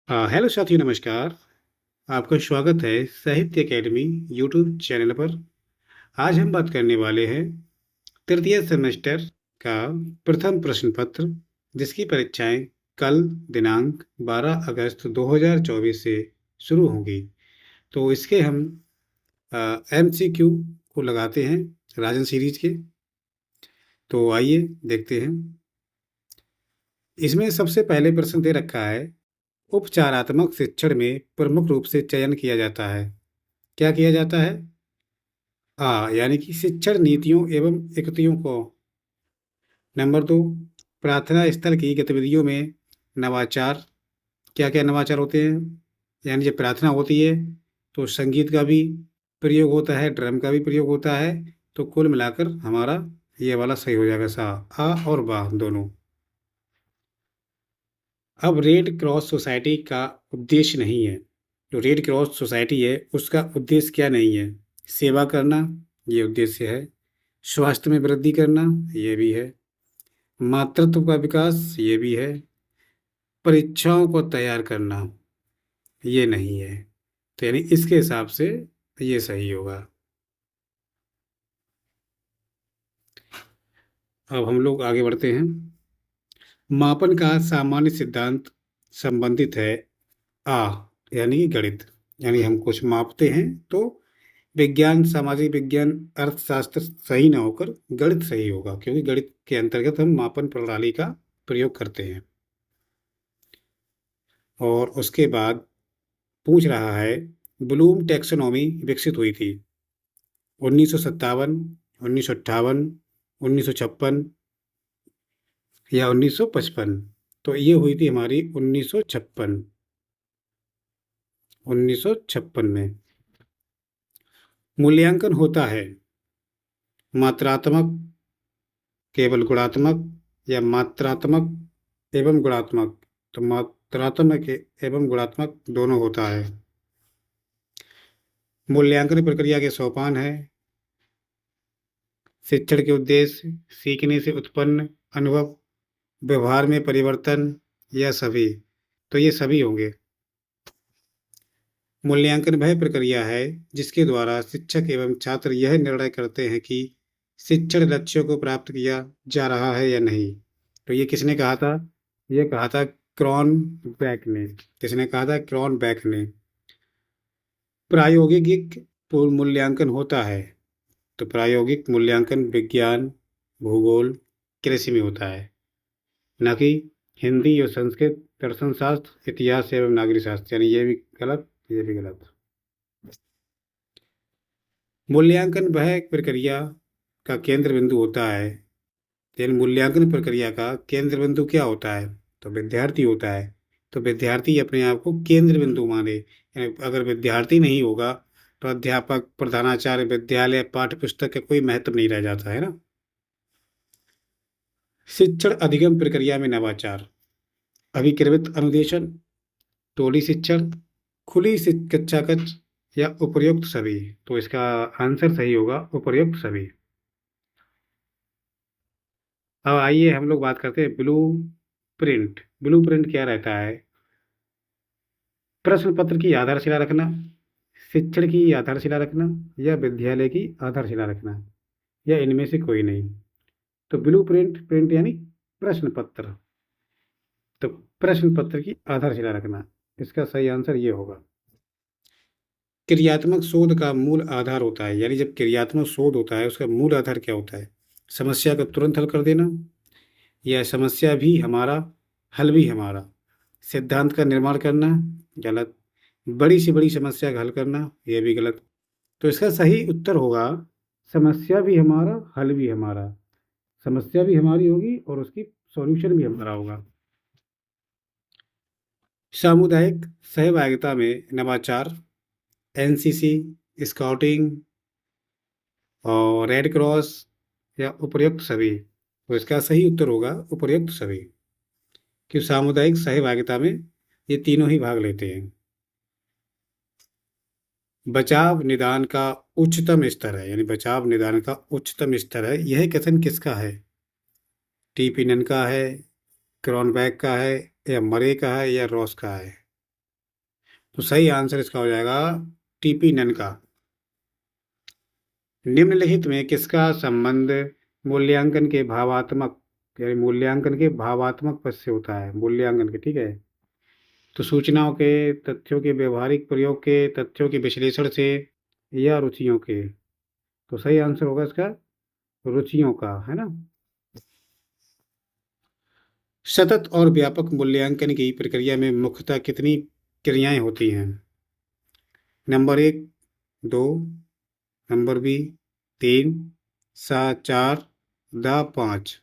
Hello साथियों, नमस्कार। आपका स्वागत है साहित्य अकेडमी यूट्यूब चैनल पर। आज हम बात करने वाले हैं तृतीय सेमेस्टर का प्रथम प्रश्न पत्र, जिसकी परीक्षाएं कल दिनांक 12 अगस्त 2024 से शुरू होंगी। तो इसके हम एमसीक्यू को लगाते हैं राजन सीरीज के। तो आइए देखते हैं। इसमें सबसे पहले प्रश्न दे रखा है, उपचारात्मक शिक्षण में प्रमुख रूप से चयन किया जाता है। क्या किया जाता है? यानी कि शिक्षण नीतियों एवं युक्तियों को। नंबर 2, प्रार्थना स्थल की गतिविधियों में नवाचार। क्या क्या नवाचार होते हैं? यानी जब प्रार्थना होती है तो संगीत का भी प्रयोग होता है, ड्रम का भी प्रयोग होता है। तो कुल मिलाकर हमारा ये वाला सही हो जाएगा, सा आ और बा दोनों। अब रेड क्रॉस सोसाइटी का उद्देश्य नहीं है। जो रेड क्रॉस सोसाइटी है उसका उद्देश्य क्या नहीं है? सेवा करना, ये उद्देश्य है। स्वास्थ्य में वृद्धि करना, ये भी है। मातृत्व का विकास, ये भी है। परीक्षाओं को तैयार करना, ये नहीं है। तो यानी इसके हिसाब से ये सही होगा। अब हम लोग आगे बढ़ते हैं। मापन का सामान्य सिद्धांत संबंधित है आ यानी कि गणित। यानी हम कुछ मापते हैं तो विज्ञान, सामाजिक विज्ञान, अर्थशास्त्र सही ना होकर गणित सही होगा, क्योंकि गणित के अंतर्गत हम मापन प्रणाली का प्रयोग करते हैं। और उसके बाद पूछ रहा है, ब्लूम टैक्सोनॉमी विकसित हुई थी 1957, 1958, 1956 या 1955? तो ये हुई थी हमारी 1956, 1956 में। मूल्यांकन होता है मात्रात्मक, केवल गुणात्मक, या मात्रात्मक एवं गुणात्मक? तो मात्रात्मक एवं गुणात्मक दोनों होता है। मूल्यांकन प्रक्रिया के सोपान है शिक्षण के उद्देश्य, सीखने से उत्पन्न अनुभव, व्यवहार में परिवर्तन, या सभी? तो ये सभी होंगे। मूल्यांकन वह प्रक्रिया है जिसके द्वारा शिक्षक एवं छात्र यह निर्णय करते हैं कि शिक्षण लक्ष्यों को प्राप्त किया जा रहा है या नहीं। तो ये किसने कहा था? ये कहा था क्रॉनबेक ने। किसने कहा था? क्रॉनबेक ने। प्रायोगिक मूल्यांकन होता है, तो प्रायोगिक मूल्यांकन विज्ञान, भूगोल, कृषि में होता है, न कि हिंदी और संस्कृत, दर्शन शास्त्र, इतिहास एवं नागरिक शास्त्र। यानी ये भी गलत, ये भी गलत। मूल्यांकन वह प्रक्रिया का केंद्र बिंदु होता है। लेकिन मूल्यांकन प्रक्रिया का केंद्र बिंदु क्या होता है? तो विद्यार्थी होता है। तो विद्यार्थी अपने आप को केंद्र बिंदु माने। यानी अगर विद्यार्थी नहीं होगा तो अध्यापक, प्रधानाचार्य, विद्यालय, पाठ्य पुस्तक का कोई महत्व नहीं रह जाता है ना। शिक्षण अधिगम प्रक्रिया में नवाचार, अभिक्रमित अनुदेशन, टोली शिक्षण, खुली कक्षा कक्ष, या उपर्युक्त सभी? तो इसका आंसर सही होगा उपर्युक्त सभी। अब आइए हम लोग बात करते हैं ब्लू प्रिंट। ब्लू प्रिंट क्या रहता है? प्रश्न पत्र की आधारशिला रखना, शिक्षण की आधारशिला रखना, या विद्यालय की आधारशिला रखना, या इनमें से कोई नहीं? तो ब्लू प्रिंट, प्रिंट यानी प्रश्न पत्र, तो प्रश्न पत्र की आधारशिला रखना, इसका सही आंसर ये होगा। क्रियात्मक शोध का मूल आधार होता है। यानी जब क्रियात्मक शोध होता है उसका मूल आधार क्या होता है? समस्या को तुरंत हल कर देना, या समस्या भी हमारा, हल भी हमारा, सिद्धांत का निर्माण करना, गलत। बड़ी से बड़ी समस्या का हल करना, यह भी गलत। तो इसका सही उत्तर होगा समस्या भी हमारा, हल भी हमारा। समस्या भी हमारी होगी और उसकी सॉल्यूशन भी हमारा होगा। सामुदायिक सहभागिता में नवाचार, एनसीसी, स्काउटिंग और रेड क्रॉस, या उपर्युक्त सभी? तो इसका सही उत्तर होगा उपर्युक्त सभी, कि सामुदायिक सहभागिता में ये तीनों ही भाग लेते हैं। बचाव निदान का उच्चतम स्तर है। यानी बचाव निदान का उच्चतम स्तर है, यह कथन किसका है? टी पिनन का है, क्रॉनबैक का है, या मरे का है, या रॉस का है? तो सही आंसर इसका हो जाएगा टीपी नन का। निम्नलिखित में किसका संबंध मूल्यांकन के भावात्मक यानी मूल्यांकन के भावात्मक पक्ष से होता है? मूल्यांकन के, ठीक है। तो सूचनाओं के, तथ्यों के व्यवहारिक प्रयोग के, तथ्यों के विश्लेषण से, या रुचियों के। तो सही आंसर होगा इसका रुचियों का, है ना। सतत और व्यापक मूल्यांकन की प्रक्रिया में मुख्यतः कितनी क्रियाएं होती हैं? नंबर 1 2, नंबर बी 3, सा 4, दा 5।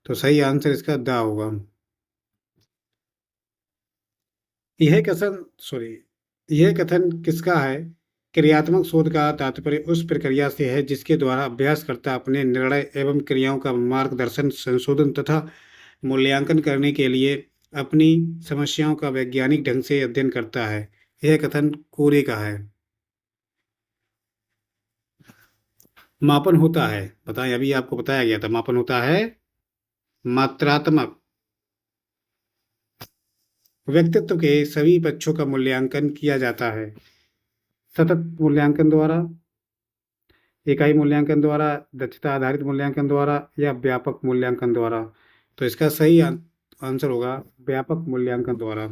तो सही आंसर इसका दा होगा। सॉरी, यह कथन किसका है? क्रियात्मक शोध का तात्पर्य उस प्रक्रिया से है जिसके द्वारा अभ्यासकर्ता अपने निर्णय एवं क्रियाओं का मार्गदर्शन, संशोधन तथा मूल्यांकन करने के लिए अपनी समस्याओं का वैज्ञानिक ढंग से अध्ययन करता है। यह कथन कोरे का है। मापन होता है, बताएं, अभी आपको बताया गया था, मापन होता है मात्रात्मक। व्यक्तित्व के सभी पक्षों का मूल्यांकन किया जाता है सतत मूल्यांकन द्वारा, इकाई मूल्यांकन द्वारा, दक्षता आधारित मूल्यांकन द्वारा, या व्यापक मूल्यांकन द्वारा। तो इसका सही आंसर होगा व्यापक मूल्यांकन द्वारा।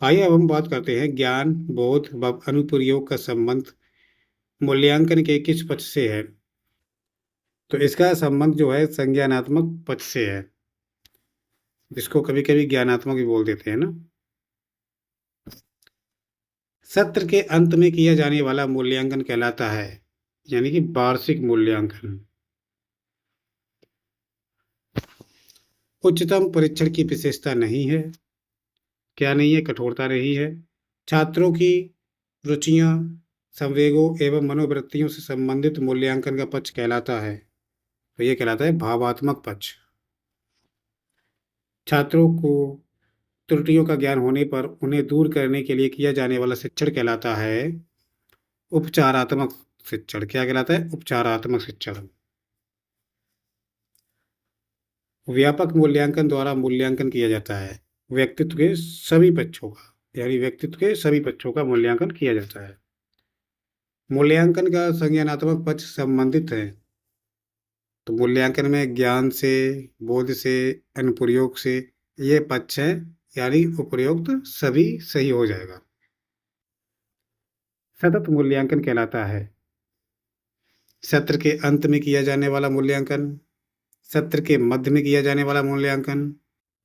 आइए अब हम बात करते हैं ज्ञान, बोध व अनुप्रयोग का संबंध मूल्यांकन के किस पक्ष से है? तो इसका संबंध जो है संज्ञानात्मक पक्ष से है, जिसको कभी कभी ज्ञानात्मक भी बोल देते हैं ना। सत्र के अंत में किया जाने वाला मूल्यांकन कहलाता है, यानी कि वार्षिक मूल्यांकन। उच्चतम परीक्षण की विशेषता नहीं है। क्या नहीं है? कठोरता नहीं है। छात्रों की रुचियां, संवेगों एवं मनोवृत्तियों से संबंधित मूल्यांकन का पक्ष कहलाता है। तो ये कहलाता है भावात्मक पक्ष। छात्रों को त्रुटियों का ज्ञान होने पर उन्हें दूर करने के लिए किया जाने वाला शिक्षण कहलाता है उपचारात्मक शिक्षण। क्या कहलाता है? उपचारात्मक शिक्षण। व्यापक मूल्यांकन द्वारा मूल्यांकन किया जाता है व्यक्तित्व के सभी पक्षों का, यानी व्यक्तित्व के सभी पक्षों का मूल्यांकन किया जाता है। मूल्यांकन का संज्ञानात्मक पक्ष संबंधित है। तो मूल्यांकन में ज्ञान से, बोध से, अनुप्रयोग से, ये पक्ष है, यानी उपयुक्त सभी सही हो जाएगा। सतत मूल्यांकन कहलाता है सत्र के अंत में किया जाने वाला मूल्यांकन, सत्र के मध्य में किया जाने वाला मूल्यांकन,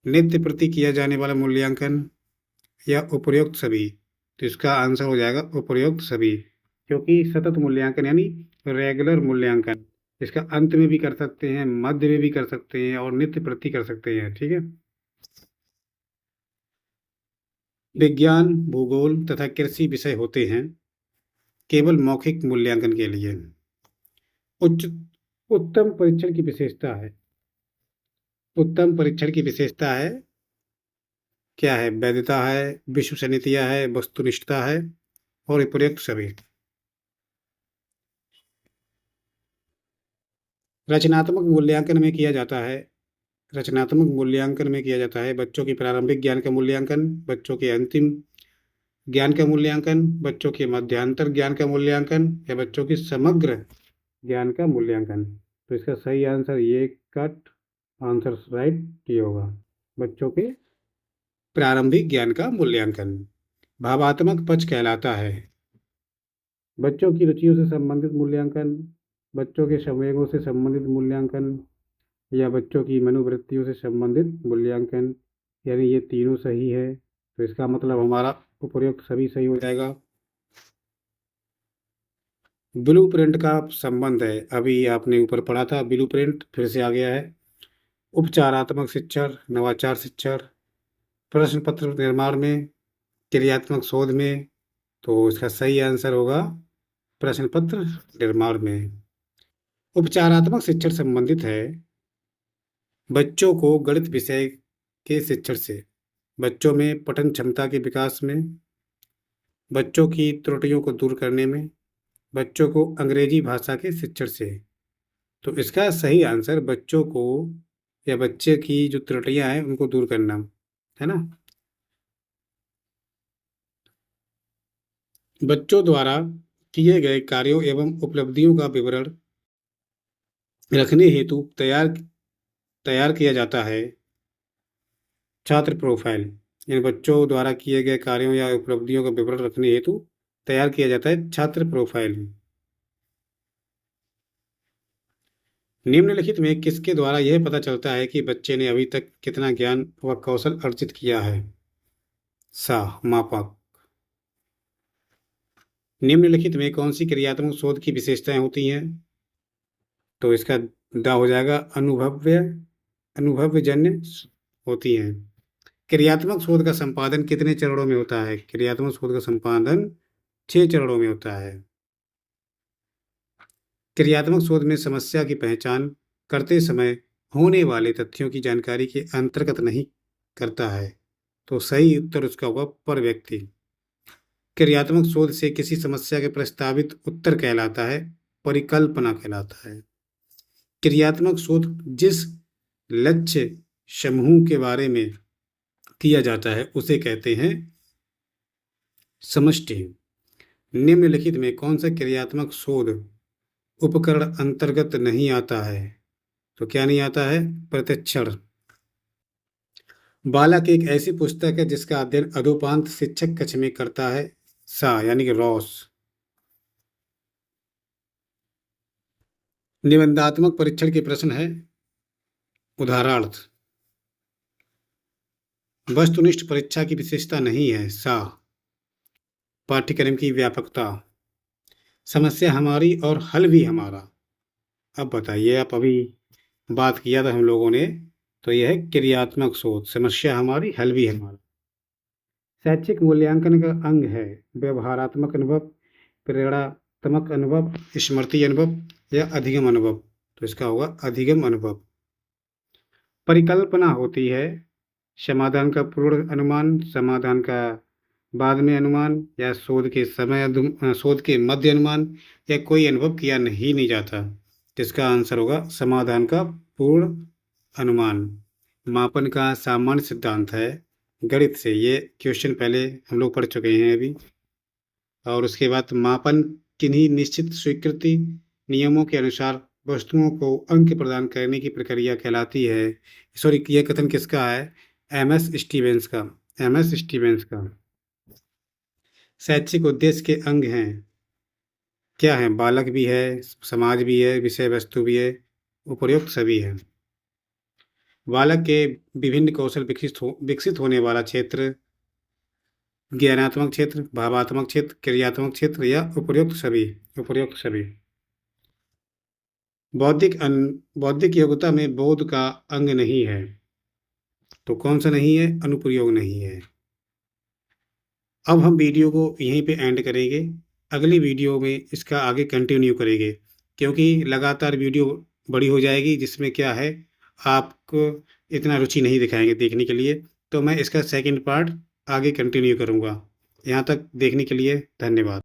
नित्य प्रति किया जाने वाला मूल्यांकन, या उपयुक्त सभी। तो इसका आंसर हो जाएगा उपयुक्त सभी, क्योंकि सतत मूल्यांकन यानी रेगुलर मूल्यांकन, इसका अंत में भी कर सकते हैं, मध्य में भी कर सकते हैं, और नित्य प्रति कर सकते हैं, ठीक है। विज्ञान, भूगोल तथा कृषि विषय होते हैं केवल मौखिक मूल्यांकन के लिए। उच्च उत्तम परीक्षण की विशेषता है, उत्तम परीक्षण की विशेषता है, क्या है? वैधता है, विश्वसनीयता है, वस्तुनिष्ठता है, और उपयुक्त सभी। रचनात्मक मूल्यांकन में किया जाता है रचनात्मक मूल्यांकन में किया जाता है बच्चों की प्रारंभिक ज्ञान का मूल्यांकन, बच्चों के अंतिम ज्ञान का मूल्यांकन, बच्चों के मध्यांतर ज्ञान का मूल्यांकन, या बच्चों की समग्र ज्ञान का मूल्यांकन। तो इसका सही आंसर ये कट आंसर राइट ये होगा, बच्चों के प्रारंभिक ज्ञान का मूल्यांकन। भावात्मक पक्ष कहलाता है बच्चों की रुचियों से संबंधित मूल्यांकन, बच्चों के संवेगों से संबंधित मूल्यांकन, या बच्चों की मनोवृत्तियों से संबंधित मूल्यांकन, यानी ये तीनों सही है। तो इसका मतलब हमारा उपयुक्त सभी सही हो जाएगा। ब्लूप्रिंट का संबंध है, अभी आपने ऊपर पढ़ा था, ब्लूप्रिंट फिर से आ गया है। उपचारात्मक शिक्षण, नवाचार शिक्षण, प्रश्न पत्र निर्माण में, क्रियात्मक शोध में। तो इसका सही आंसर होगा प्रश्न पत्र निर्माण में। उपचारात्मक शिक्षण संबंधित है बच्चों को गणित विषय के शिक्षण से, बच्चों में पठन क्षमता के विकास में, बच्चों की त्रुटियों को दूर करने में, बच्चों को अंग्रेजी भाषा के शिक्षण से। तो इसका सही आंसर बच्चों को, या बच्चे की जो त्रुटियां हैं उनको दूर करना, है ना। बच्चों द्वारा किए गए कार्यों एवं उपलब्धियों का विवरण रखने हेतु तैयार किया जाता है छात्र प्रोफाइल। इन बच्चों द्वारा किए गए कार्यों या उपलब्धियों का विवरण रखने हेतु तैयार किया जाता है छात्र प्रोफाइल। निम्नलिखित में किसके द्वारा यह पता चलता है कि बच्चे ने अभी तक कितना ज्ञान व कौशल अर्जित किया है? सा मापक। निम्नलिखित में कौन सी क्रियात्मक शोध की विशेषताएं होती हैं? तो इसका दा हो जाएगा अनुभवजन्य होती हैं। क्रियात्मक शोध का संपादन कितने चरणों में होता है? क्रियात्मक शोध का संपादन 6 चरणों में होता है। क्रियात्मक शोध में समस्या की पहचान करते समय होने वाले तथ्यों की जानकारी के अंतर्गत नहीं करता है। तो सही उत्तर उसका होगा पर व्यक्ति। क्रियात्मक शोध से किसी समस्या के प्रस्तावित उत्तर कहलाता है परिकल्पना कहलाता है। क्रियात्मक शोध जिस लक्ष्य समूह के बारे में किया जाता है उसे कहते हैं समष्टि। निम्नलिखित में कौन सा क्रियात्मक शोध उपकरण अंतर्गत नहीं आता है? तो क्या नहीं आता है? प्रशिक्षण। बालक एक ऐसी पुस्तक है जिसका अध्ययन अधोपांत शिक्षक कक्ष में करता है सा यानी कि रॉस। निबंधात्मक परीक्षण के प्रश्न है उदाहरणार्थ। वस्तुनिष्ठ परीक्षा की विशेषता नहीं है सा पाठ्यक्रम की व्यापकता। समस्या हमारी और हल भी हमारा। अब बताइए, आप अभी बात किया था हम लोगों ने, तो यह है क्रियात्मक शोध। समस्या हमारी हल भी हमारा। शैक्षिक मूल्यांकन का अंग है व्यवहारात्मक अनुभव, प्रेरणात्मक अनुभव, स्मृति अनुभव या अधिगम अनुभव। तो इसका होगा अधिगम अनुभव। परिकल्पना होती है समाधान का पूर्ण अनुमान, समाधान का बाद में अनुमान या शोध के मध्य अनुमान या कोई अनुभव किया नहीं जाता। जिसका आंसर होगा समाधान का पूर्ण अनुमान। मापन का सामान्य सिद्धांत है गणित से। ये क्वेश्चन पहले हम लोग पढ़ चुके हैं अभी। और उसके बाद मापन किन्हीं निश्चित स्वीकृति नियमों के अनुसार वस्तुओं को अंक प्रदान करने की प्रक्रिया कहलाती है। सॉरी, यह कथन किसका है? एमएस स्टीवेंस का। एमएस स्टीवेंस का। शैक्षिक उद्देश्य के अंग हैं क्या है? बालक भी है, समाज भी है, विषय वस्तु भी है, उपर्युक्त सभी है। बालक के विभिन्न कौशल विकसित होने वाला क्षेत्र ज्ञानात्मक क्षेत्र, भावात्मक क्षेत्र, क्रियात्मक क्षेत्र या उपर्युक्त सभी। उपर्युक्त सभी। बौद्धिक योग्यता में बोध का अंग नहीं है। तो कौन सा नहीं है? अनुप्रयोग नहीं है। अब हम वीडियो को यहीं पे एंड करेंगे। अगली वीडियो में इसका आगे कंटिन्यू करेंगे, क्योंकि लगातार वीडियो बड़ी हो जाएगी जिसमें क्या है आपको इतना रुचि नहीं दिखाएंगे देखने के लिए। तो मैं इसका सेकंड पार्ट आगे कंटिन्यू करूँगा। यहाँ तक देखने के लिए धन्यवाद।